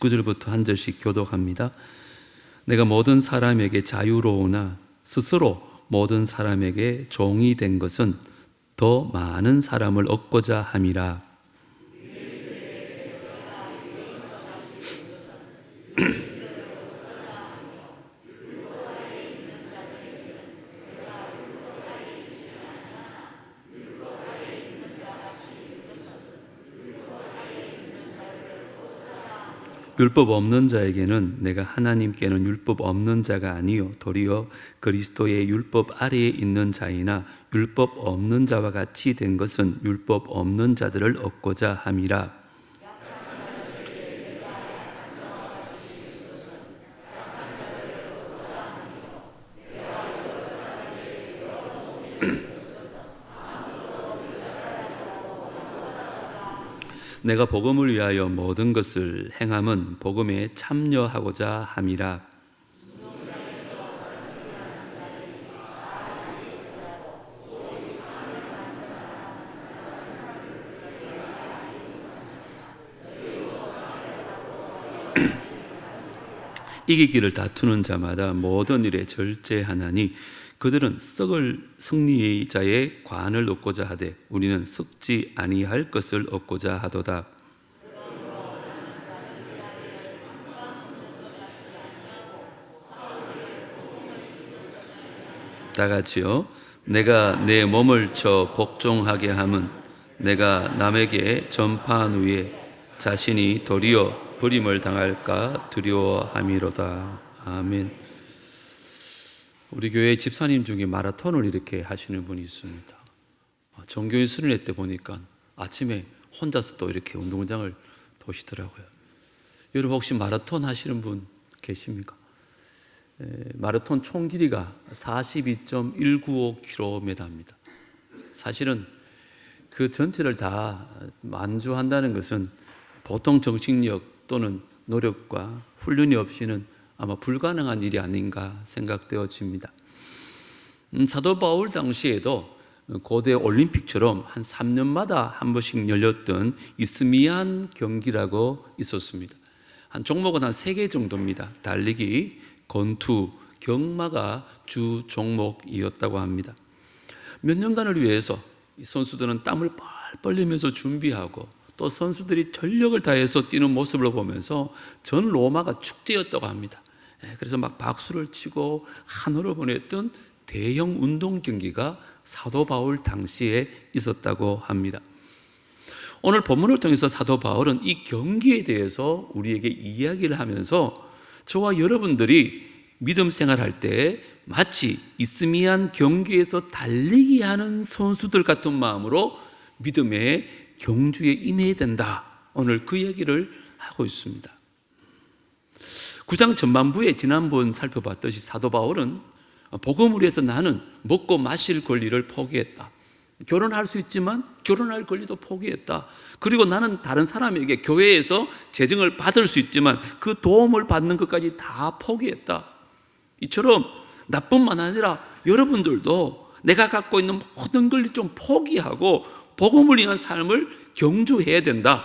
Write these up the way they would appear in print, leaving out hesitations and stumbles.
9절부터 한 절씩 교독합니다. 내가 모든 사람에게 자유로우나 스스로 모든 사람에게 종이 된 것은 더 많은 사람을 얻고자 함이라. 율법 없는 자에게는 내가 하나님께는 율법 없는 자가 아니요 도리어 그리스도의 율법 아래에 있는 자이나 율법 없는 자와 같이 된 것은 율법 없는 자들을 얻고자 함이라. 내가 복음을 위하여 모든 것을 행함은 복음에 참여하고자 함이라. 이기기를 다투는 자마다 모든 일에 절제하나니 그들은 썩을 승리자의 관을 얻고자 하되 우리는 썩지 아니할 것을 얻고자 하도다. 다 같이요. 내가 내 몸을 쳐 복종하게 함은 내가 남에게 전파한 후에 자신이 도리어 버림을 당할까 두려워함이로다. 아멘. 우리 교회 집사님 중에 마라톤을 이렇게 하시는 분이 있습니다. 종교인 수련회 때 보니까 아침에 혼자서 또 이렇게 운동장을 도시더라고요. 여러분 혹시 마라톤 하시는 분 계십니까? 마라톤 총 길이가 42.195km입니다. 사실은 그 전체를 다 완주한다는 것은 보통 정신력 또는 노력과 훈련이 없이는 아마 불가능한 일이 아닌가 생각되어집니다. 사도 바울 당시에도 고대 올림픽처럼 한 3년마다 한 번씩 열렸던 이스미안 경기라고 있었습니다. 한 종목은 한 3개 정도입니다. 달리기, 권투, 경마가 주 종목이었다고 합니다. 몇 년간을 위해서 이 선수들은 땀을 뻘뻘 흘리면서 준비하고 또 선수들이 전력을 다해서 뛰는 모습을 보면서 전 로마가 축제였다고 합니다. 그래서 막 박수를 치고 한호를 보냈던 대형 운동 경기가 사도 바울 당시에 있었다고 합니다. 오늘 본문을 통해서 사도 바울은 이 경기에 대해서 우리에게 이야기를 하면서 저와 여러분들이 믿음 생활할 때 마치 이스미안 경기에서 달리기 하는 선수들 같은 마음으로 믿음의 경주에 임해야 된다. 오늘 그 얘기를 하고 있습니다. 9장 전반부에 지난번 살펴봤듯이 사도 바울은 복음을 위해서 나는 먹고 마실 권리를 포기했다. 결혼할 수 있지만 결혼할 권리도 포기했다. 그리고 나는 다른 사람에게 교회에서 재정을 받을 수 있지만 그 도움을 받는 것까지 다 포기했다. 이처럼 나뿐만 아니라 여러분들도 내가 갖고 있는 모든 걸 좀 포기하고 복음을 위한 삶을 경주해야 된다.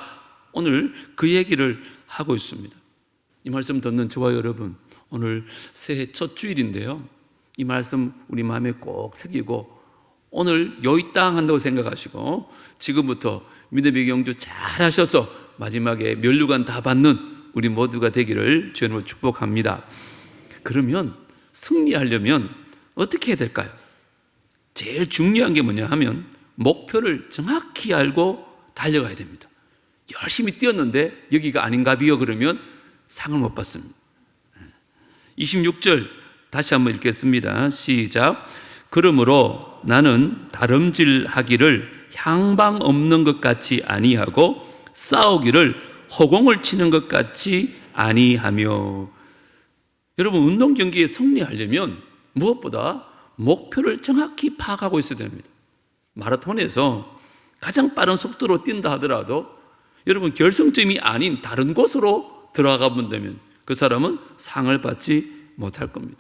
오늘 그 얘기를 하고 있습니다. 이 말씀 듣는 저와 여러분, 오늘 새해 첫 주일인데요. 이 말씀 우리 마음에 꼭 새기고 오늘 여의 땅 한다고 생각하시고 지금부터 믿음의 경주 잘 하셔서 마지막에 면류관 다 받는 우리 모두가 되기를 주님으로 축복합니다. 그러면 승리하려면 어떻게 해야 될까요? 제일 중요한 게 뭐냐 하면 목표를 정확히 알고 달려가야 됩니다. 열심히 뛰었는데 여기가 아닌가비요 그러면 상을 못 받습니다. 26절 다시 한번 읽겠습니다. 시작. 그러므로 나는 다름질하기를 향방 없는 것 같이 아니하고 싸우기를 허공을 치는 것 같이 아니하며. 여러분 운동 경기에 승리하려면 무엇보다 목표를 정확히 파악하고 있어야 됩니다. 마라톤에서 가장 빠른 속도로 뛴다 하더라도 여러분 결승점이 아닌 다른 곳으로 들어가 본다면 그 사람은 상을 받지 못할 겁니다.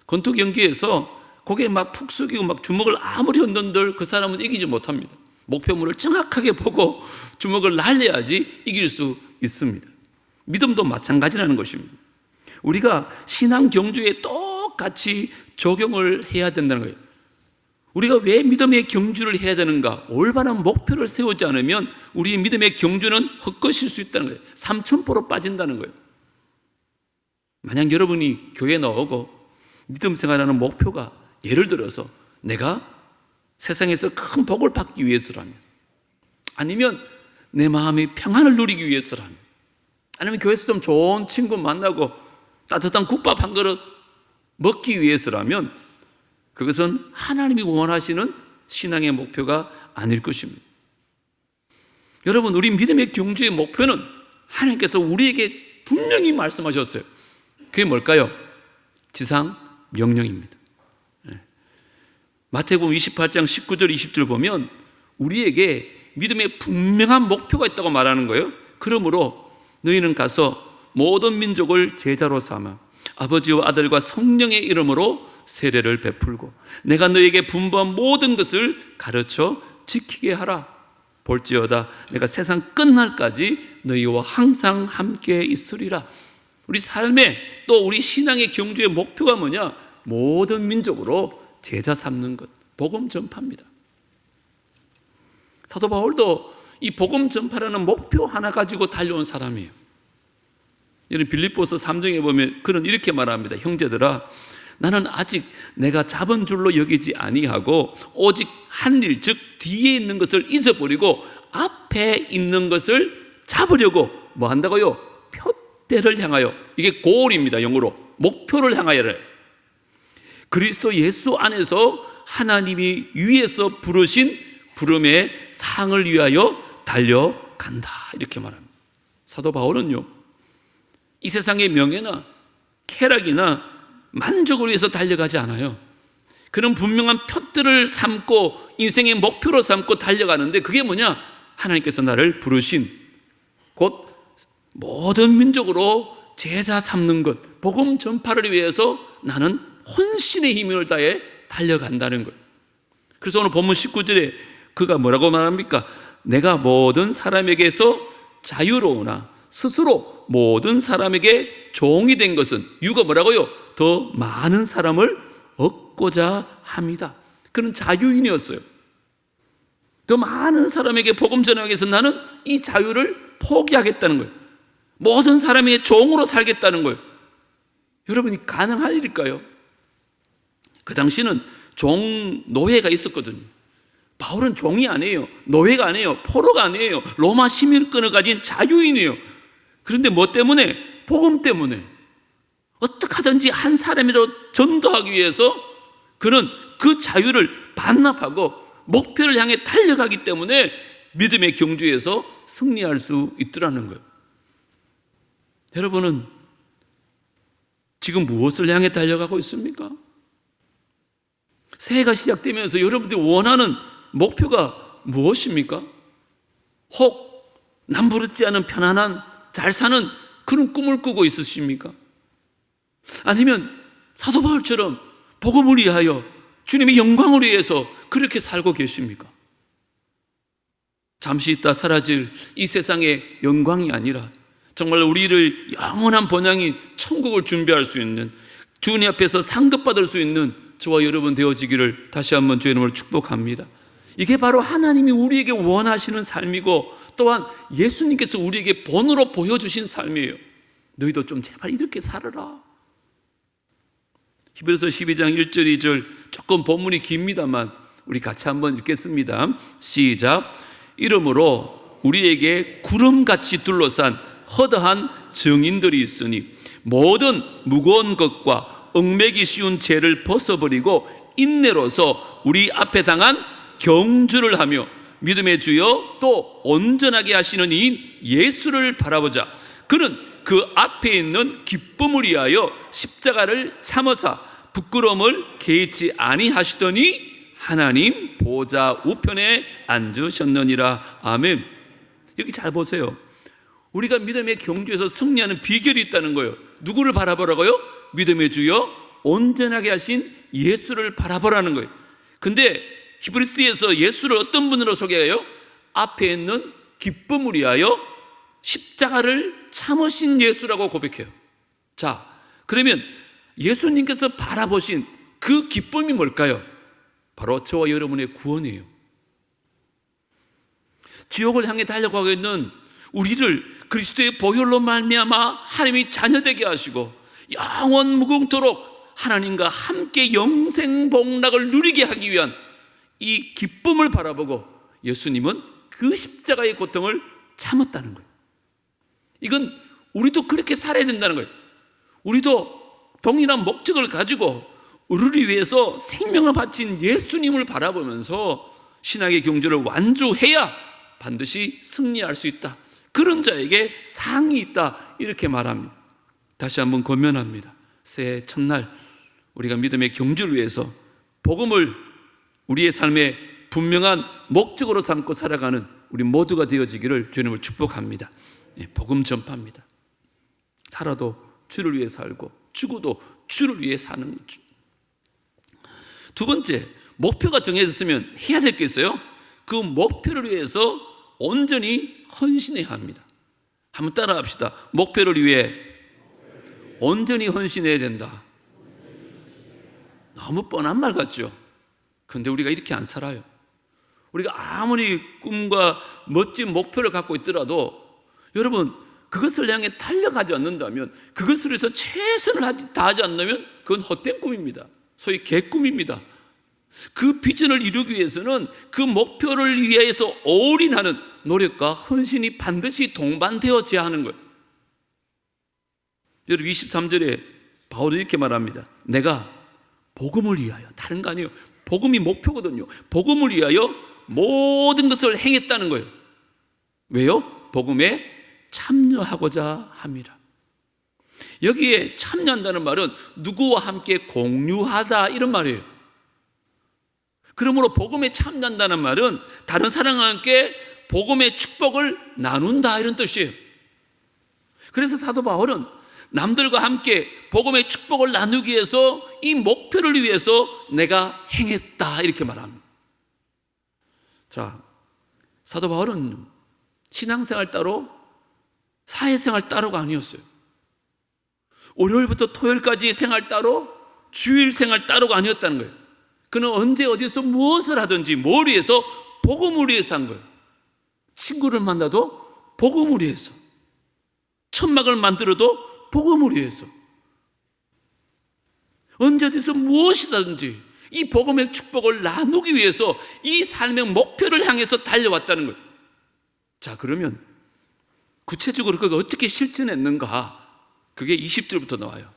권투 경기에서 고개 막 푹 숙이고 막 주먹을 아무리 흔든들 그 사람은 이기지 못합니다. 목표물을 정확하게 보고 주먹을 날려야지 이길 수 있습니다. 믿음도 마찬가지라는 것입니다. 우리가 신앙 경주에 똑같이 적용을 해야 된다는 거예요. 우리가 왜 믿음의 경주를 해야 되는가? 올바른 목표를 세우지 않으면 우리의 믿음의 경주는 헛것일 수 있다는 거예요. 삼천포로 빠진다는 거예요. 만약 여러분이 교회에 나오고 믿음 생활하는 목표가 예를 들어서 내가 세상에서 큰 복을 받기 위해서라면, 아니면 내 마음의 평안을 누리기 위해서라면, 아니면 교회에서 좀 좋은 친구 만나고 따뜻한 국밥 한 그릇 먹기 위해서라면 그것은 하나님이 원하시는 신앙의 목표가 아닐 것입니다. 여러분, 우리 믿음의 경주의 목표는 하나님께서 우리에게 분명히 말씀하셨어요. 그게 뭘까요? 지상 명령입니다. 마태복음 28장 19절 20절 보면 우리에게 믿음의 분명한 목표가 있다고 말하는 거예요. 그러므로 너희는 가서 모든 민족을 제자로 삼아 아버지와 아들과 성령의 이름으로 세례를 베풀고 내가 너희에게 분부한 모든 것을 가르쳐 지키게 하라. 볼지어다 내가 세상 끝날까지 너희와 항상 함께 있으리라. 우리 삶의 또 우리 신앙의 경주의 목표가 뭐냐? 모든 민족으로 제자 삼는 것, 복음 전파입니다. 사도 바울도 이 복음 전파라는 목표 하나 가지고 달려온 사람이에요. 여러분, 빌립보서 3장에 보면 그는 이렇게 말합니다. 형제들아, 나는 아직 내가 잡은 줄로 여기지 아니하고 오직 한 일, 즉 뒤에 있는 것을 잊어버리고 앞에 있는 것을 잡으려고 뭐 한다고요? 표대를 향하여, 이게 고울입니다. 영어로 목표를 향하여래. 그리스도 예수 안에서 하나님이 위에서 부르신 부름의 상을 위하여 달려간다, 이렇게 말합니다. 사도 바울은요, 이 세상의 명예나 쾌락이나 만족을 위해서 달려가지 않아요. 그는 분명한 표들을 삼고 인생의 목표로 삼고 달려가는데, 그게 뭐냐? 하나님께서 나를 부르신 곧 모든 민족으로 제자 삼는 것, 복음 전파를 위해서 나는 혼신의 힘을 다해 달려간다는 거예요. 그래서 오늘 본문 19절에 그가 뭐라고 말합니까? 내가 모든 사람에게서 자유로우나 스스로 모든 사람에게 종이 된 것은, 이유가 뭐라고요? 더 많은 사람을 얻고자 합니다. 그는 자유인이었어요. 더 많은 사람에게 복음 전하기 위해서 나는 이 자유를 포기하겠다는 거예요. 모든 사람의 종으로 살겠다는 거예요. 여러분이 가능한 일일까요? 그 당시는 종 노예가 있었거든요. 바울은 종이 아니에요. 노예가 아니에요. 포로가 아니에요. 로마 시민권을 가진 자유인이에요. 그런데 뭐 때문에? 복음 때문에. 어떻게 하든지 한 사람이라도 전도하기 위해서 그는 그 자유를 반납하고 목표를 향해 달려가기 때문에 믿음의 경주에서 승리할 수 있더라는 거예요. 여러분은 지금 무엇을 향해 달려가고 있습니까? 새해가 시작되면서 여러분들이 원하는 목표가 무엇입니까? 혹 남부럽지 않은 편안한 잘 사는 그런 꿈을 꾸고 있으십니까? 아니면 사도 바울처럼 복음을 위하여 주님의 영광을 위해서 그렇게 살고 계십니까? 잠시 있다 사라질 이 세상의 영광이 아니라 정말 우리를 영원한 본향인 천국을 준비할 수 있는, 주님 앞에서 상급받을 수 있는 저와 여러분 되어지기를 다시 한번 주의 이름으로 축복합니다. 이게 바로 하나님이 우리에게 원하시는 삶이고, 또한 예수님께서 우리에게 본으로 보여주신 삶이에요. 너희도 좀 제발 이렇게 살아라. 히브리서 12장 1절 2절 조금 본문이 깁니다만 우리 같이 한번 읽겠습니다. 시작. 이러므로 우리에게 구름같이 둘러싼 허다한 증인들이 있으니 모든 무거운 것과 얽매기 쉬운 죄를 벗어버리고 인내로서 우리 앞에 당한 경주를 하며 믿음의 주여 또 온전하게 하시는 이인 예수를 바라보자. 그는 그 앞에 있는 기쁨을 위하여 십자가를 참으사 부끄러움을 개의치 아니하시더니 하나님 보좌 우편에 앉으셨느니라. 아멘. 여기 잘 보세요. 우리가 믿음의 경주에서 승리하는 비결이 있다는 거예요. 누구를 바라보라고요? 믿음의 주여 온전하게 하신 예수를 바라보라는 거예요. 근데 히브리스에서 예수를 어떤 분으로 소개해요? 앞에 있는 기쁨을 위하여 십자가를 참으신 예수라고 고백해요. 자, 그러면 예수님께서 바라보신 그 기쁨이 뭘까요? 바로 저와 여러분의 구원이에요. 지옥을 향해 달려가고 있는 우리를 그리스도의 보혈로 말미암아 하나님이 자녀되게 하시고 영원 무궁토록 하나님과 함께 영생 복락을 누리게 하기 위한 이 기쁨을 바라보고 예수님은 그 십자가의 고통을 참았다는 거예요. 이건 우리도 그렇게 살아야 된다는 거예요. 우리도 동일한 목적을 가지고 우리를 위해서 생명을 바친 예수님을 바라보면서 신학의 경주를 완주해야 반드시 승리할 수 있다. 그런 자에게 상이 있다. 이렇게 말합니다. 다시 한번 권면합니다. 새해 첫날 우리가 믿음의 경주를 위해서 복음을 우리의 삶의 분명한 목적으로 삼고 살아가는 우리 모두가 되어지기를 주님을 축복합니다. 복음 전파입니다. 살아도 주를 위해 살고 죽어도 주를 위해 사는 거죠. 두 번째, 목표가 정해졌으면 해야 될 게 있어요. 그 목표를 위해서 온전히 헌신해야 합니다. 한번 따라 합시다. 목표를 위해 온전히 헌신해야 된다. 너무 뻔한 말 같죠? 그런데 우리가 이렇게 안 살아요. 우리가 아무리 꿈과 멋진 목표를 갖고 있더라도 여러분, 그것을 향해 달려가지 않는다면, 그것을 위해서 최선을 다하지 않는다면 그건 헛된 꿈입니다. 소위 개꿈입니다. 그 비전을 이루기 위해서는 그 목표를 위해서 올인하는 노력과 헌신이 반드시 동반되어져야 하는 거예요. 여러분 23절에 바울은 이렇게 말합니다. 내가 복음을 위하여, 다른 거 아니에요. 복음이 목표거든요. 복음을 위하여 모든 것을 행했다는 거예요. 왜요? 복음에 참여하고자 함이라. 여기에 참여한다는 말은 누구와 함께 공유하다 이런 말이에요. 그러므로 복음에 참여한다는 말은 다른 사람과 함께 복음의 축복을 나눈다 이런 뜻이에요. 그래서 사도 바울은 남들과 함께 복음의 축복을 나누기 위해서 이 목표를 위해서 내가 행했다 이렇게 말합니다. 자, 사도 바울은 신앙생활 따로 사회생활 따로가 아니었어요. 월요일부터 토요일까지 생활 따로 주일 생활 따로가 아니었다는 거예요. 그는 언제 어디서 무엇을 하든지 뭘 위해서 복음을 위해서 한 거예요. 친구를 만나도 복음을 위해서, 천막을 만들어도 복음을 위해서, 언제 어디서 무엇이든지 이 복음의 축복을 나누기 위해서 이 삶의 목표를 향해서 달려왔다는 거예요. 자, 그러면 구체적으로 그가 어떻게 실천했는가? 그게 20절부터 나와요.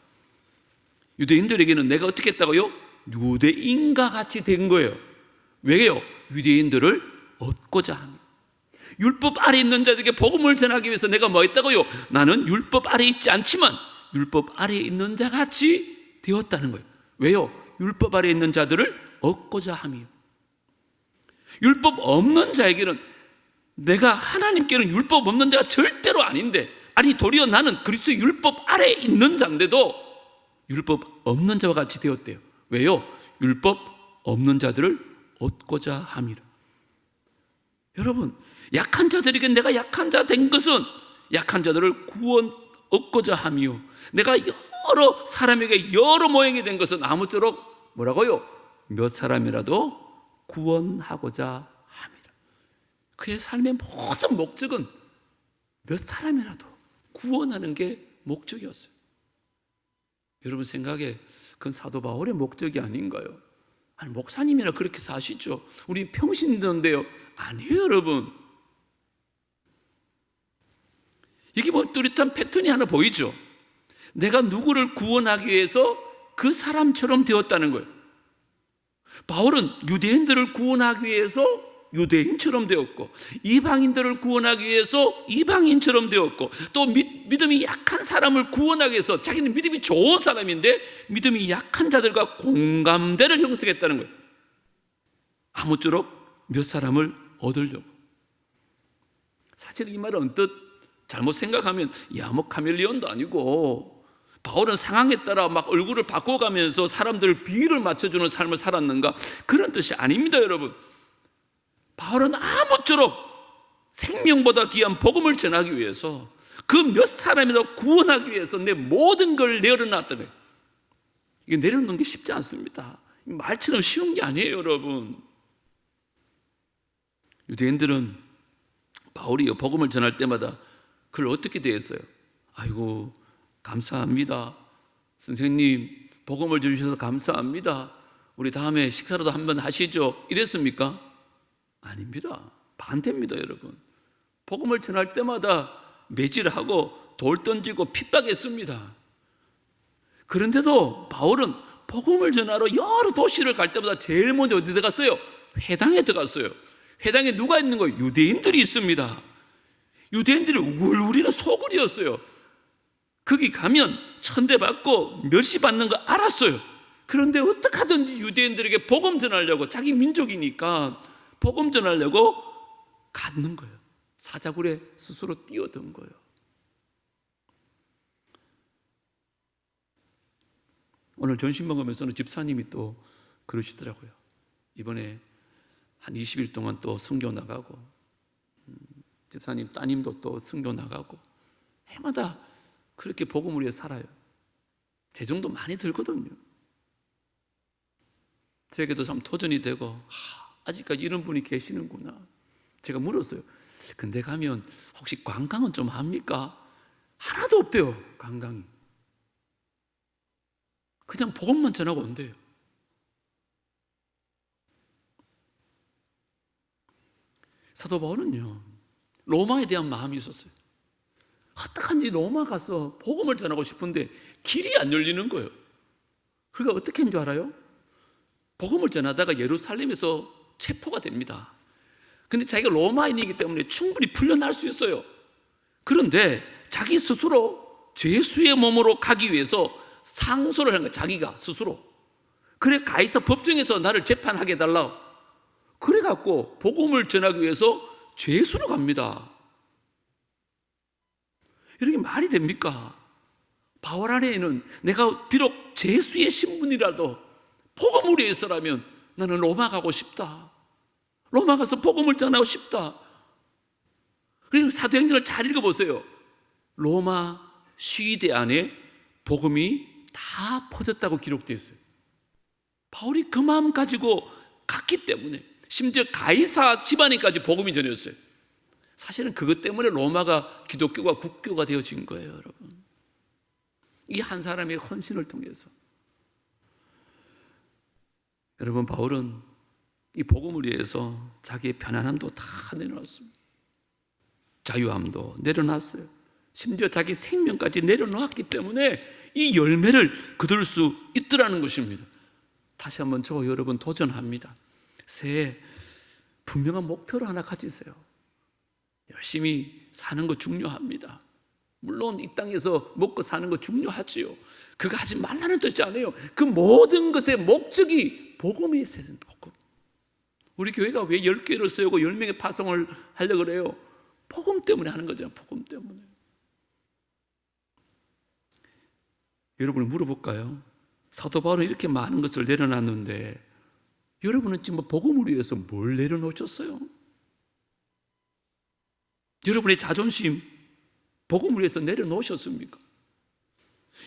유대인들에게는 내가 어떻게 했다고요? 유대인과 같이 된 거예요. 왜요? 유대인들을 얻고자 합니다. 율법 아래 있는 자들에게 복음을 전하기 위해서 내가 뭐 했다고요? 나는 율법 아래 있지 않지만 율법 아래 있는 자 같이 되었다는 거예요. 왜요? 율법 아래 있는 자들을 얻고자 함이요. 율법 없는 자에게는, 내가 하나님께는 율법 없는 자가 절대로 아닌데, 아니 도리어 나는 그리스도의 율법 아래 있는 자인데도 율법 없는 자와 같이 되었대요. 왜요? 율법 없는 자들을 얻고자 함이라. 여러분, 약한 자들에게 내가 약한 자 된 것은 약한 자들을 구원 얻고자 함이요, 내가 여러 사람에게 여러 모양이 된 것은 아무쪼록 뭐라고요? 몇 사람이라도 구원하고자 합니다. 그의 삶의 모든 목적은 몇 사람이라도 구원하는 게 목적이었어요. 여러분 생각에 그건 사도 바울의 목적이 아닌가요? 아니 목사님이나 그렇게 사시죠. 우리 평신도인데요. 아니에요, 여러분. 이게 뭐 뚜렷한 패턴이 하나 보이죠. 내가 누구를 구원하기 위해서 그 사람처럼 되었다는 거예요. 바울은 유대인들을 구원하기 위해서 유대인처럼 되었고, 이방인들을 구원하기 위해서 이방인처럼 되었고, 또 믿음이 약한 사람을 구원하기 위해서 자기는 믿음이 좋은 사람인데 믿음이 약한 자들과 공감대를 형성했다는 거예요. 아무쪼록 몇 사람을 얻으려고. 사실 이 말은 언뜻 잘못 생각하면 뭐 카멜레온도 아니고 바울은 상황에 따라 막 얼굴을 바꿔가면서 사람들 비율을 맞춰주는 삶을 살았는가, 그런 뜻이 아닙니다. 여러분, 바울은 아무쪼록 생명보다 귀한 복음을 전하기 위해서 그 몇 사람이라도 구원하기 위해서 내 모든 걸 내려놨던 거예요. 이게 내려놓는 게 쉽지 않습니다. 말처럼 쉬운 게 아니에요, 여러분. 유대인들은 바울이 복음을 전할 때마다 그걸 어떻게 대했어요? 아이고, 감사합니다. 선생님, 복음을 주셔서 감사합니다. 우리 다음에 식사라도 한번 하시죠. 이랬습니까? 아닙니다. 반대입니다, 여러분. 복음을 전할 때마다 매질하고 돌 던지고 핍박했습니다. 그런데도 바울은 복음을 전하러 여러 도시를 갈 때마다 제일 먼저 어디 들어갔어요? 회당에 들어갔어요. 회당에 누가 있는 거예요? 유대인들이 있습니다. 유대인들이 우리는 소굴이었어요. 거기 가면 천대받고 멸시받는 거 알았어요. 그런데 어떻게 하든지 유대인들에게 복음 전하려고, 자기 민족이니까 복음 전하려고 갔는 거예요. 사자굴에 스스로 뛰어든 거예요. 오늘 점심 먹으면서는 집사님이 또 그러시더라고요. 이번에 한 20일 동안 또 선교 나가고, 집사님 따님도 또 선교 나가고, 해마다 그렇게 복음을 위해 살아요. 제 정도 많이 들거든요. 저에게도 참 도전이 되고, 아직까지 이런 분이 계시는구나. 제가 물었어요. 근데 가면 혹시 관광은 좀 합니까? 하나도 없대요, 관광이. 그냥 복음만 전하고 온대요. 사도 바울은요, 로마에 대한 마음이 있었어요. 어떡한지 로마 가서 복음을 전하고 싶은데 길이 안 열리는 거예요. 그러니까 어떻게 한 줄 알아요? 복음을 전하다가 예루살렘에서 체포가 됩니다. 근데 자기가 로마인이기 때문에 충분히 풀려날 수 있어요. 그런데 자기 스스로 죄수의 몸으로 가기 위해서 상소를 한 거예요. 자기가 스스로. 그래 가이사 법정에서 나를 재판하게 해달라고. 그래갖고 복음을 전하기 위해서 죄수로 갑니다. 이렇게 말이 됩니까? 바울 안에는 내가 비록 죄수의 신분이라도 복음을 위해서라면 나는 로마 가고 싶다. 로마 가서 복음을 전하고 싶다. 그리고 사도행전을 잘 읽어보세요. 로마 시위대 안에 복음이 다 퍼졌다고 기록되어 있어요. 바울이 그 마음 가지고 갔기 때문에, 심지어 가이사 집안에까지 복음이 전해졌어요. 사실은 그것 때문에 로마가 기독교가 국교가 되어진 거예요, 여러분. 이 한 사람의 헌신을 통해서. 여러분, 바울은 이 복음을 위해서 자기의 편안함도 다 내려놨습니다. 자유함도 내려놨어요. 심지어 자기 생명까지 내려놓았기 때문에 이 열매를 거둘 수 있더라는 것입니다. 다시 한번 저 여러분 도전합니다. 새해 분명한 목표를 하나 가지세요. 열심히 사는 거 중요합니다. 물론 이 땅에서 먹고 사는 거 중요하지요. 그거 하지 말라는 뜻이 아니에요. 그 모든 것의 목적이 복음이 있어야 된다. 복음. 우리 교회가 왜 10개를 세우고 10명의 파송을 하려고 그래요? 복음 때문에 하는 거잖아요. 복음 때문에. 여러분을 물어볼까요? 사도 바울은 이렇게 많은 것을 내려놨는데 여러분은 지금 복음을 위해서 뭘 내려놓으셨어요? 여러분의 자존심 복음을 위해서 내려놓으셨습니까?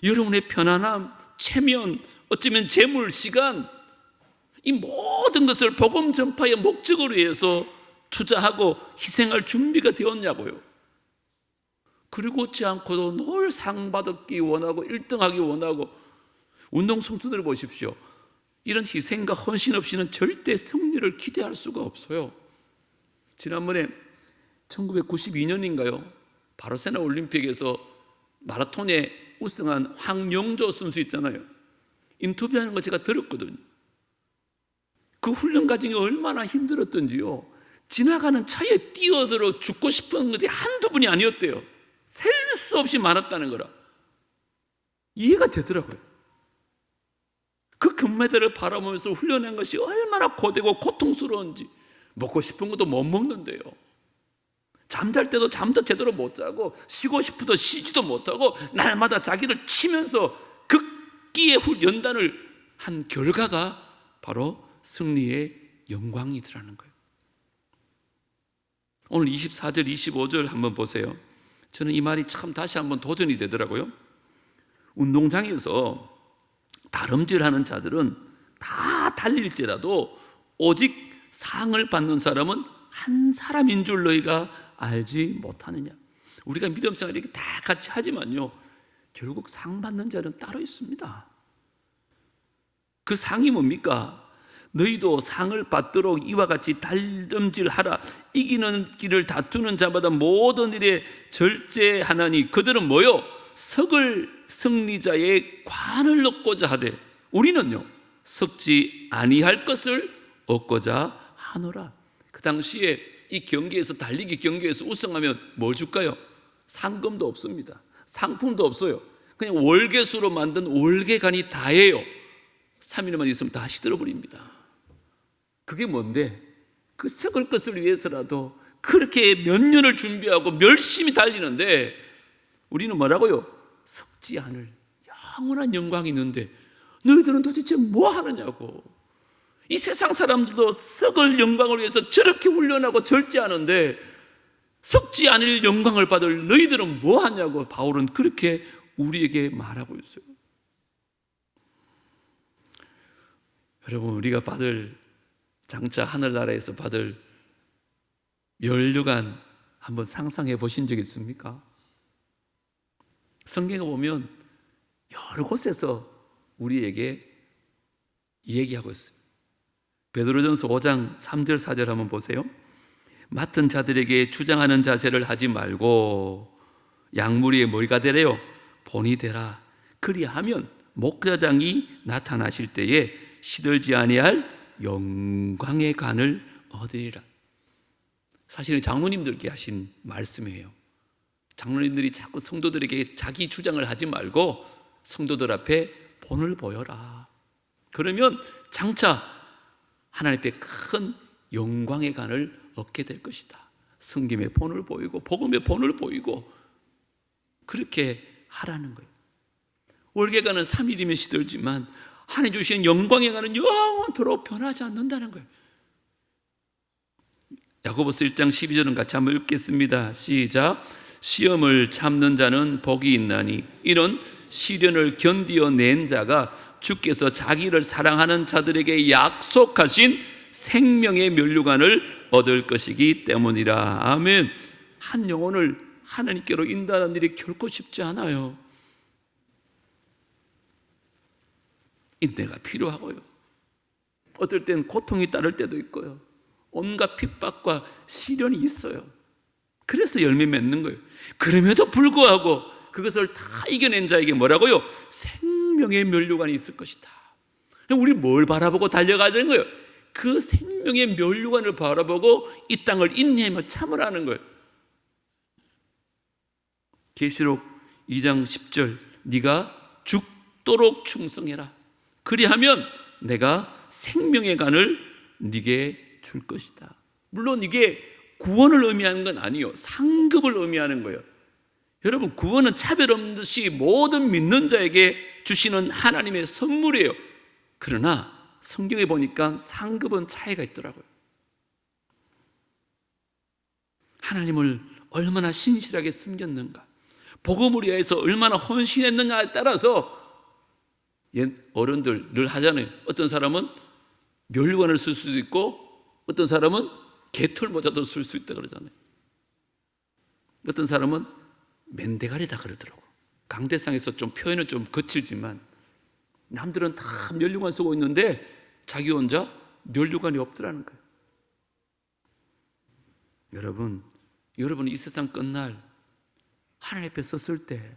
여러분의 편안함, 체면, 어쩌면 재물, 시간, 이 모든 것을 복음 전파의 목적으로 위해서 투자하고 희생할 준비가 되었냐고요. 그리고지 않고도 늘 상 받기 원하고 1등하기 원하고, 운동 선수들을 보십시오. 이런 희생과 헌신 없이는 절대 승리를 기대할 수가 없어요. 지난번에 1992년인가요? 바르셀로나 올림픽에서 마라톤에 우승한 황영조 선수 있잖아요. 인터뷰하는 거 제가 들었거든요. 그 훈련 과정이 얼마나 힘들었던지요. 지나가는 차에 뛰어들어 죽고 싶은 것이 한두 분이 아니었대요. 셀 수 없이 많았다는 거라. 이해가 되더라고요. 그 금메달을 바라보면서 훈련한 것이 얼마나 고되고 고통스러운지. 먹고 싶은 것도 못 먹는데요. 잠잘 때도 잠도 제대로 못 자고, 쉬고 싶어도 쉬지도 못하고, 날마다 자기를 치면서 극기의 연단을 한 결과가 바로 승리의 영광이더라는 거예요. 오늘 24절, 25절 한번 보세요. 저는 이 말이 참 다시 한번 도전이 되더라고요. 운동장에서 다름질하는 자들은 다 달릴지라도 오직 상을 받는 사람은 한 사람인 줄 너희가 알지 못하느냐. 우리가 믿음 생활 이렇게 다 같이 하지만요, 결국 상 받는 자는 따로 있습니다. 그 상이 뭡니까? 너희도 상을 받도록 이와 같이 달름질하라. 이기는 길을 다투는 자마다 모든 일에 절제하나니 그들은 뭐요? 석을 승리자의 관을 얻고자 하되 우리는요 석지 아니할 것을 얻고자 하노라. 그 당시에 이 경기에서, 달리기 경기에서 우승하면 뭐 줄까요? 상금도 없습니다. 상품도 없어요. 그냥 월계수로 만든 월계관이 다예요. 3일만 있으면 다 시들어버립니다. 그게 뭔데? 그 썩을 것을 위해서라도 그렇게 몇 년을 준비하고 열심히 달리는데 우리는 뭐라고요? 썩지 않을 영원한 영광이 있는데 너희들은 도대체 뭐 하느냐고. 이 세상 사람들도 썩을 영광을 위해서 저렇게 훈련하고 절제하는데 썩지 않을 영광을 받을 너희들은 뭐 하냐고 바울은 그렇게 우리에게 말하고 있어요. 여러분, 우리가 받을, 장차 하늘나라에서 받을 면류관 한번 상상해 보신 적 있습니까? 성경에 보면 여러 곳에서 우리에게 얘기하고 있어요. 베드로전서 5장 3절 4절 한번 보세요. 맡은 자들에게 주장하는 자세를 하지 말고 양무리의 머리가 되래요. 본이 되라. 그리하면 목자장이 나타나실 때에 시들지 아니할 영광의 관을 얻으리라. 사실은 장로님들께 하신 말씀이에요. 장로님들이 자꾸 성도들에게 자기 주장을 하지 말고 성도들 앞에 본을 보여라. 그러면 장차 하나님 앞에 큰 영광의 관을 얻게 될 것이다. 성김의 본을 보이고 복음의 본을 보이고 그렇게 하라는 거예요. 월계관은 3일이면 시들지만 하나님 주시는 영광의 관은 영원토록 변하지 않는다는 거예요. 야고보서 1장 12절은 같이 한번 읽겠습니다. 시작. 시험을 참는 자는 복이 있나니 이런 시련을 견디어 낸 자가 주께서 자기를 사랑하는 자들에게 약속하신 생명의 면류관을 얻을 것이기 때문이라. 아멘. 한 영혼을 하나님께로 인도하는 일이 결코 쉽지 않아요. 인내가 필요하고요. 어떨 땐 고통이 따를 때도 있고요. 온갖 핍박과 시련이 있어요. 그래서 열매 맺는 거예요. 그럼에도 불구하고 그것을 다 이겨낸 자에게 뭐라고요? 생명의 면류관이 있을 것이다. 우리 뭘 바라보고 달려가야 되는 거예요? 그 생명의 면류관을 바라보고 이 땅을 인내하며 참으라는 거예요. 계시록 2장 10절 네가 죽도록 충성해라. 그리하면 내가 생명의 관을 네게 줄 것이다. 물론 이게 구원을 의미하는 건 아니에요. 상급을 의미하는 거예요. 여러분, 구원은 차별 없는 듯이 모든 믿는 자에게 주시는 하나님의 선물이에요. 그러나 성경에 보니까 상급은 차이가 있더라고요. 하나님을 얼마나 신실하게 섬겼는가, 복음을 위해서 얼마나 헌신했느냐에 따라서 옛 어른들 늘 하잖아요. 어떤 사람은 멸관을 쓸 수도 있고 어떤 사람은 개털 모자도 쓸 수 있다 그러잖아요. 어떤 사람은 맨대가리다 그러더라고. 강대상에서 좀 표현은 좀 거칠지만 남들은 다 면류관 쓰고 있는데 자기 혼자 면류관이 없더라는 거예요. 여러분 이 세상 끝날 하나님 앞에 섰을 때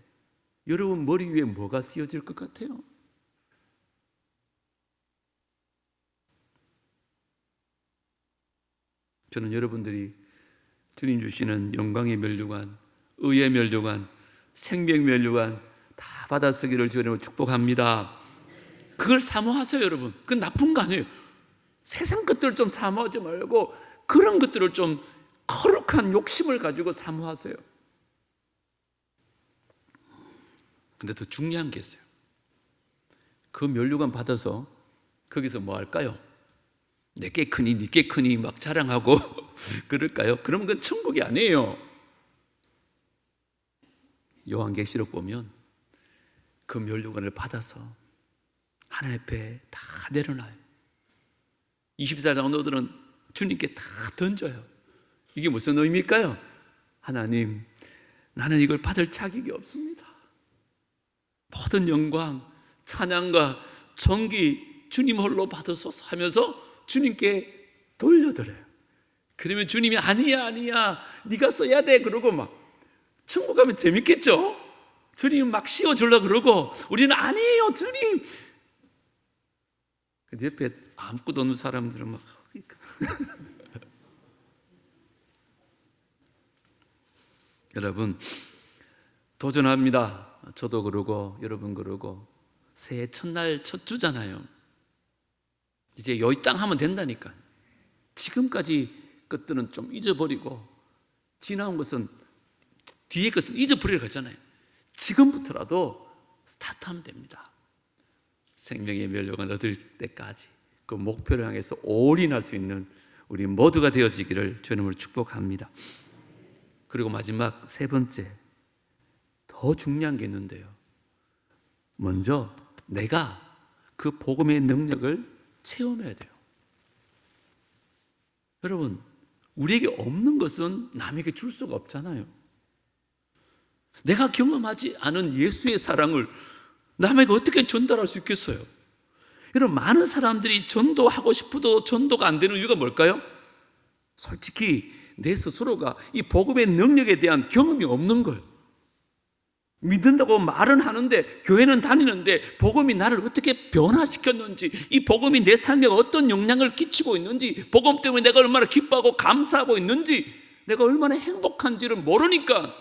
여러분 머리 위에 뭐가 쓰여질 것 같아요? 저는 여러분들이 주님 주시는 영광의 면류관, 의의 면류관, 생명 면류관 다 받아쓰기를 주님으로 축복합니다. 그걸 사모하세요, 여러분. 그건 나쁜 거 아니에요. 세상 것들을 좀 사모하지 말고 그런 것들을 좀 거룩한 욕심을 가지고 사모하세요. 근데 더 중요한 게 있어요. 그 면류관 받아서 거기서 뭐 할까요? 내게 크니 니께 크니 막 자랑하고 그럴까요? 그러면 그건 천국이 아니에요. 요한계시록 보면 그 면류관을 받아서 하나님 앞에 다 내려놔요. 24장 성도들은 주님께 다 던져요. 이게 무슨 의미일까요? 하나님, 나는 이걸 받을 자격이 없습니다. 모든 영광, 찬양과 존귀 주님 홀로 받으소서 하면서 주님께 돌려드려요. 그러면 주님이 아니야 네가 써야 돼 그러고 막 천국 가면 재밌겠죠? 주님 막 씌워주려고 그러고 우리는 아니에요 주님. 근데 옆에 아무것도 없는 사람들은 막 여러분 도전합니다. 저도 그러고 여러분 그러고 새해 첫날 첫 주잖아요. 이제 여기 땅 하면 된다니까. 지금까지 것들은 좀 잊어버리고 지나온 것은 뒤에 것은 잊어버리려고 하잖아요. 지금부터라도 스타트하면 됩니다. 생명의 면류관 얻을 때까지 그 목표를 향해서 올인할 수 있는 우리 모두가 되어지기를 주님을 축복합니다. 그리고 마지막 세 번째, 더 중요한 게 있는데요. 먼저 내가 그 복음의 능력을 체험해야 돼요. 여러분, 우리에게 없는 것은 남에게 줄 수가 없잖아요. 내가 경험하지 않은 예수의 사랑을 남에게 어떻게 전달할 수 있겠어요? 여러분, 많은 사람들이 전도하고 싶어도 전도가 안 되는 이유가 뭘까요? 솔직히 내 스스로가 이 복음의 능력에 대한 경험이 없는 거예요. 믿는다고 말은 하는데 교회는 다니는데 복음이 나를 어떻게 변화시켰는지, 이 복음이 내 삶에 어떤 영향을 끼치고 있는지, 복음 때문에 내가 얼마나 기뻐하고 감사하고 있는지, 내가 얼마나 행복한지를 모르니까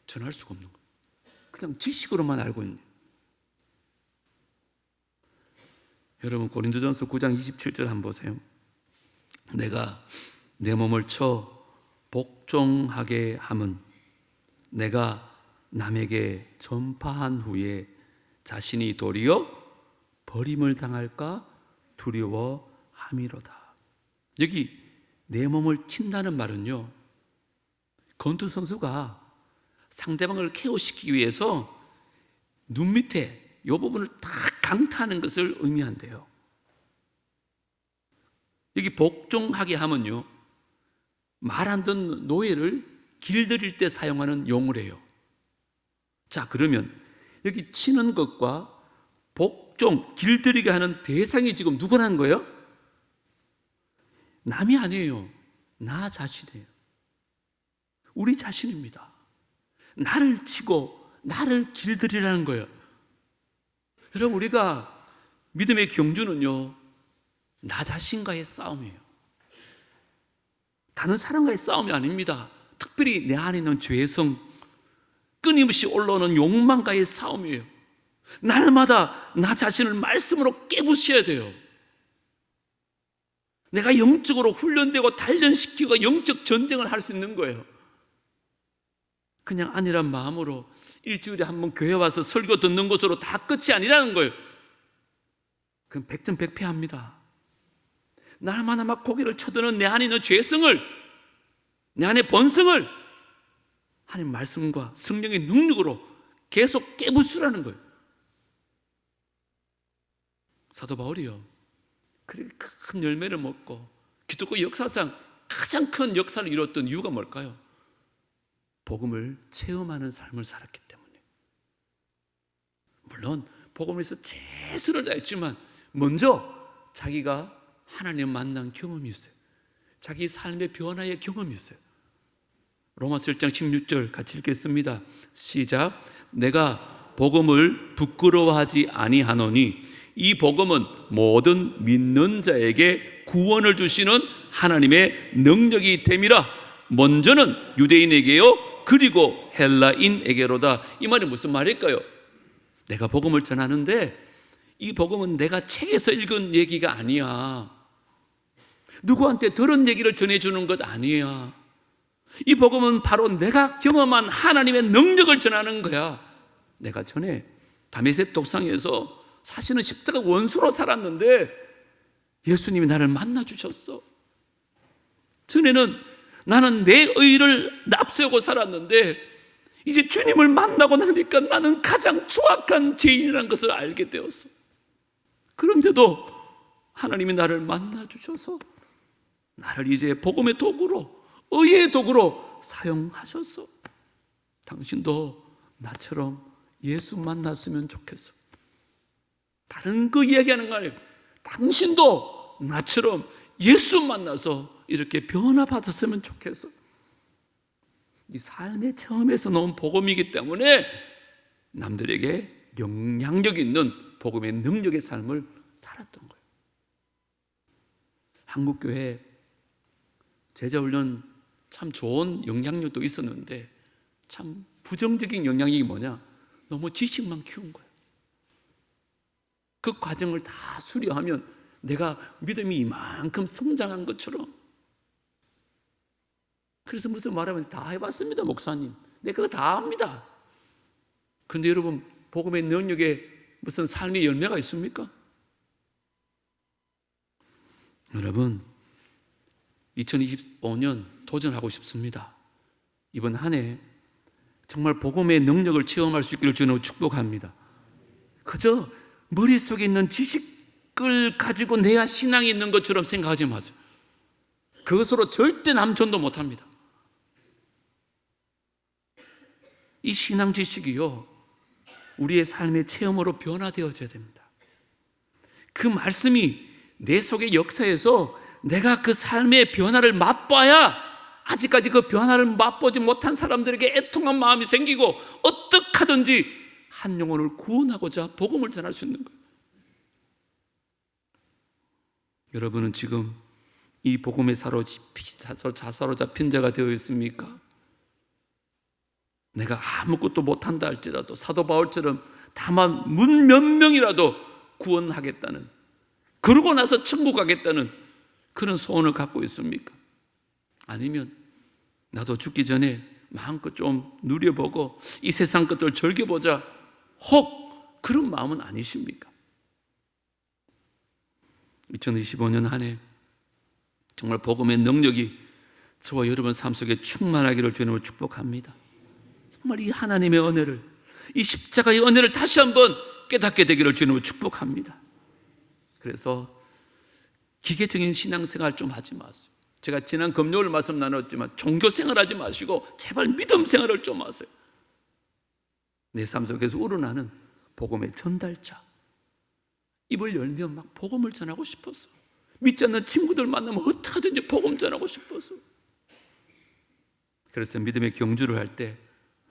전할 수가 없는 거예요. 그냥 지식으로만 알고 있는. 여러분 고린도전서 9장 27절 한번 보세요. 내가 내 몸을 쳐 복종하게 함은 내가 남에게 전파한 후에 자신이 도리어 버림을 당할까 두려워함이로다. 여기 내 몸을 친다는 말은요, 권투 선수가 상대방을 KO시키기 위해서 눈 밑에 이 부분을 딱 강타하는 것을 의미한대요. 여기 복종하게 하면요, 말 안 듣는 노예를 길들일 때 사용하는 용어래요. 자, 그러면 여기 치는 것과 복종, 길들이게 하는 대상이 지금 누구라는 거예요? 남이 아니에요. 나 자신이에요. 우리 자신입니다. 나를 치고 나를 길들이라는 거예요. 여러분, 우리가 믿음의 경주는요, 나 자신과의 싸움이에요. 다른 사람과의 싸움이 아닙니다. 특별히 내 안에 있는 죄성, 끊임없이 올라오는 욕망과의 싸움이에요. 날마다 나 자신을 말씀으로 깨부셔야 돼요. 내가 영적으로 훈련되고 단련시키고 영적 전쟁을 할 수 있는 거예요. 그냥 아니란 마음으로 일주일에 한 번 교회 와서 설교 듣는 것으로 다 끝이 아니라는 거예요. 그럼 백전백패합니다. 날마다 막 고개를 쳐드는 내 안에 있는 죄성을, 내 안의 본성을 하나님 말씀과 성령의 능력으로 계속 깨부수라는 거예요. 사도 바울이요, 그렇게 큰 열매를 먹고 기독교 역사상 가장 큰 역사를 이뤘던 이유가 뭘까요? 복음을 체험하는 삶을 살았기 때문에. 물론 복음에서 최선을 다했지만 먼저 자기가 하나님 만난 경험이 있어요. 자기 삶의 변화의 경험이 있어요. 로마서 1장 16절 같이 읽겠습니다. 시작. 내가 복음을 부끄러워하지 아니하노니 이 복음은 모든 믿는 자에게 구원을 주시는 하나님의 능력이 됨이라. 먼저는 유대인에게요, 그리고 헬라인에게로다. 이 말이 무슨 말일까요? 내가 복음을 전하는데 이 복음은 내가 책에서 읽은 얘기가 아니야. 누구한테 들은 얘기를 전해주는 것 아니야. 이 복음은 바로 내가 경험한 하나님의 능력을 전하는 거야. 내가 전에 다메섹 독상에서 사실은 십자가 원수로 살았는데 예수님이 나를 만나 주셨어. 전에는 나는 내 의를 앞세우고 살았는데 이제 주님을 만나고 나니까 나는 가장 추악한 죄인이라는 것을 알게 되었어. 그런데도 하나님이 나를 만나 주셔서 나를 이제 복음의 도구로, 의의 도구로 사용하셨어. 당신도 나처럼 예수 만났으면 좋겠어. 다른 거 이야기하는 거 아니에요. 당신도 나처럼 예수 만나서 이렇게 변화받았으면 좋겠어. 이 삶의 처음에서 놓은 복음이기 때문에 남들에게 영향력 있는 복음의 능력의 삶을 살았던 거예요. 한국교회 제자훈련 참 좋은 영향력도 있었는데 참 부정적인 영향력이 뭐냐? 너무 지식만 키운 거예요. 그 과정을 다 수료하면 내가 믿음이 이만큼 성장한 것처럼. 그래서 무슨 말하면 다 해봤습니다, 목사님. 내가 그거 다 압니다. 그런데 여러분, 복음의 능력에 무슨 삶의 열매가 있습니까? 여러분, 2025년 도전하고 싶습니다. 이번 한 해 정말 복음의 능력을 체험할 수 있기를 주님으로 축복합니다. 그저 머릿속에 있는 지식을 가지고 내야 신앙이 있는 것처럼 생각하지 마세요. 그것으로 절대 남전도 못합니다. 이 신앙 지식이요, 우리의 삶의 체험으로 변화되어져야 됩니다. 그 말씀이 내 속의 역사에서 내가 그 삶의 변화를 맛봐야 아직까지 그 변화를 맛보지 못한 사람들에게 애통한 마음이 생기고 어떻게 하든지 한 영혼을 구원하고자 복음을 전할 수 있는 거예요. 여러분은 지금 이 복음에 사로잡힌 자가 되어 있습니까? 내가 아무것도 못한다 할지라도 사도 바울처럼 다만 문 몇 명이라도 구원하겠다는, 그러고 나서 천국 가겠다는 그런 소원을 갖고 있습니까? 아니면 나도 죽기 전에 마음껏 좀 누려보고 이 세상 것들을 즐겨보자, 혹 그런 마음은 아니십니까? 2025년 한 해 정말 복음의 능력이 저와 여러분 삶 속에 충만하기를 주님으로 축복합니다. 정말 이 하나님의 은혜를, 이 십자가의 은혜를 다시 한번 깨닫게 되기를 주님으로 축복합니다. 그래서 기계적인 신앙생활 좀 하지 마세요. 제가 지난 금요일 말씀 나눴지만 종교생활 하지 마시고 제발 믿음 생활을 좀 하세요. 내 삶 속에서 우러나는 복음의 전달자, 입을 열면 막 복음을 전하고 싶었어. 믿지 않는 친구들 만나면 어떻게든지 복음 전하고 싶었어. 그래서 믿음의 경주를 할 때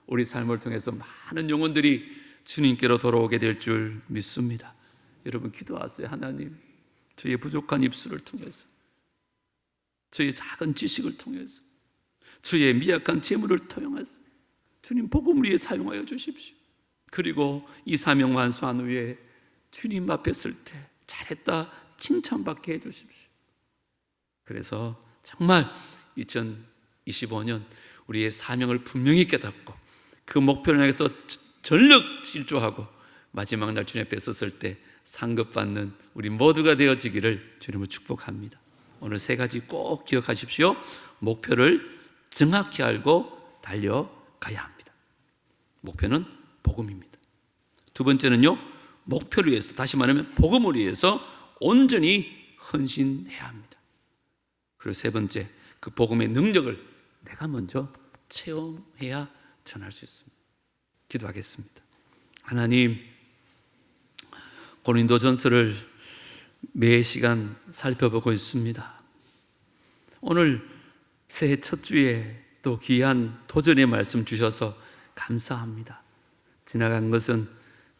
우리 삶을 통해서 많은 영혼들이 주님께로 돌아오게 될 줄 믿습니다. 여러분 기도하세요. 하나님, 저의 부족한 입술을 통해서, 저의 작은 지식을 통해서, 저의 미약한 재물을 통해서 주님 복음을 위해 사용하여 주십시오. 그리고 이 사명 완수한 후에 주님 앞에 설 때 잘했다 칭찬받게 해주십시오. 그래서 정말 2025년 우리의 사명을 분명히 깨닫고 그 목표를 향해서 전력 질주하고 마지막 날 주님 앞에 섰을 때 상급받는 우리 모두가 되어지기를 주님을 축복합니다. 오늘 세 가지 꼭 기억하십시오. 목표를 정확히 알고 달려가야 합니다. 목표는 복음입니다. 두 번째는요, 목표를 위해서, 다시 말하면 복음을 위해서 온전히 헌신해야 합니다. 그리고 세 번째, 그 복음의 능력을 내가 먼저 체험해야 전할 수 있습니다. 기도하겠습니다. 하나님, 고린도전서를 매 시간 살펴보고 있습니다. 오늘 새해 첫 주에 또 귀한 도전의 말씀 주셔서 감사합니다. 지나간 것은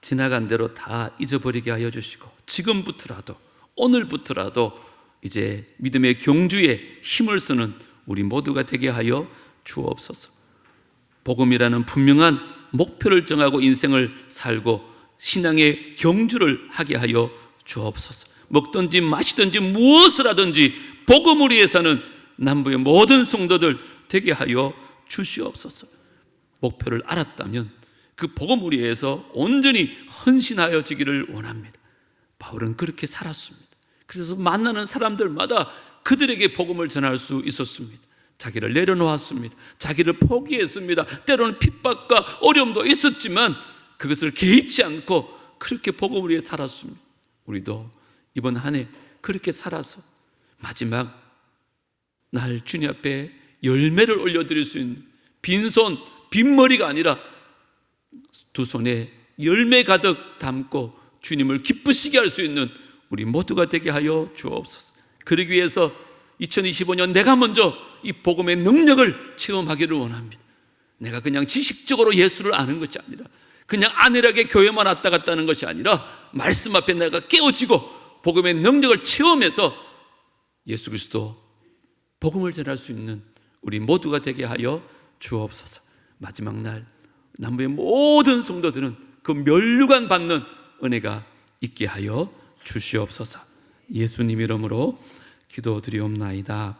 지나간 대로 다 잊어버리게 하여 주시고 지금부터라도, 오늘부터라도 이제 믿음의 경주에 힘을 쓰는 우리 모두가 되게 하여 주옵소서. 복음이라는 분명한 목표를 정하고 인생을 살고 신앙의 경주를 하게 하여 주옵소서. 먹든지 마시든지 무엇을 하든지 복음을 위해서는 남부의 모든 성도들 되게 하여 주시옵소서. 목표를 알았다면 그 복음을 위해서 온전히 헌신하여지기를 원합니다. 바울은 그렇게 살았습니다. 그래서 만나는 사람들마다 그들에게 복음을 전할 수 있었습니다. 자기를 내려놓았습니다. 자기를 포기했습니다. 때로는 핍박과 어려움도 있었지만 그것을 개의치 않고 그렇게 복음을 위해 살았습니다. 우리도 이번 한 해 그렇게 살아서 마지막 날 주님 앞에 열매를 올려드릴 수 있는 빈손, 빈머리가 아니라 두 손에 열매 가득 담고 주님을 기쁘시게 할 수 있는 우리 모두가 되게 하여 주옵소서. 그러기 위해서 2025년 내가 먼저 이 복음의 능력을 체험하기를 원합니다. 내가 그냥 지식적으로 예수를 아는 것이 아니라, 그냥 안일하게 교회만 왔다 갔다 하는 것이 아니라 말씀 앞에 내가 깨어지고 복음의 능력을 체험해서 예수 그리스도 복음을 전할 수 있는 우리 모두가 되게 하여 주옵소서. 마지막 날 남부의 모든 성도들은 그 면류관 받는 은혜가 있게 하여 주시옵소서. 예수님 이름으로 기도드리옵나이다.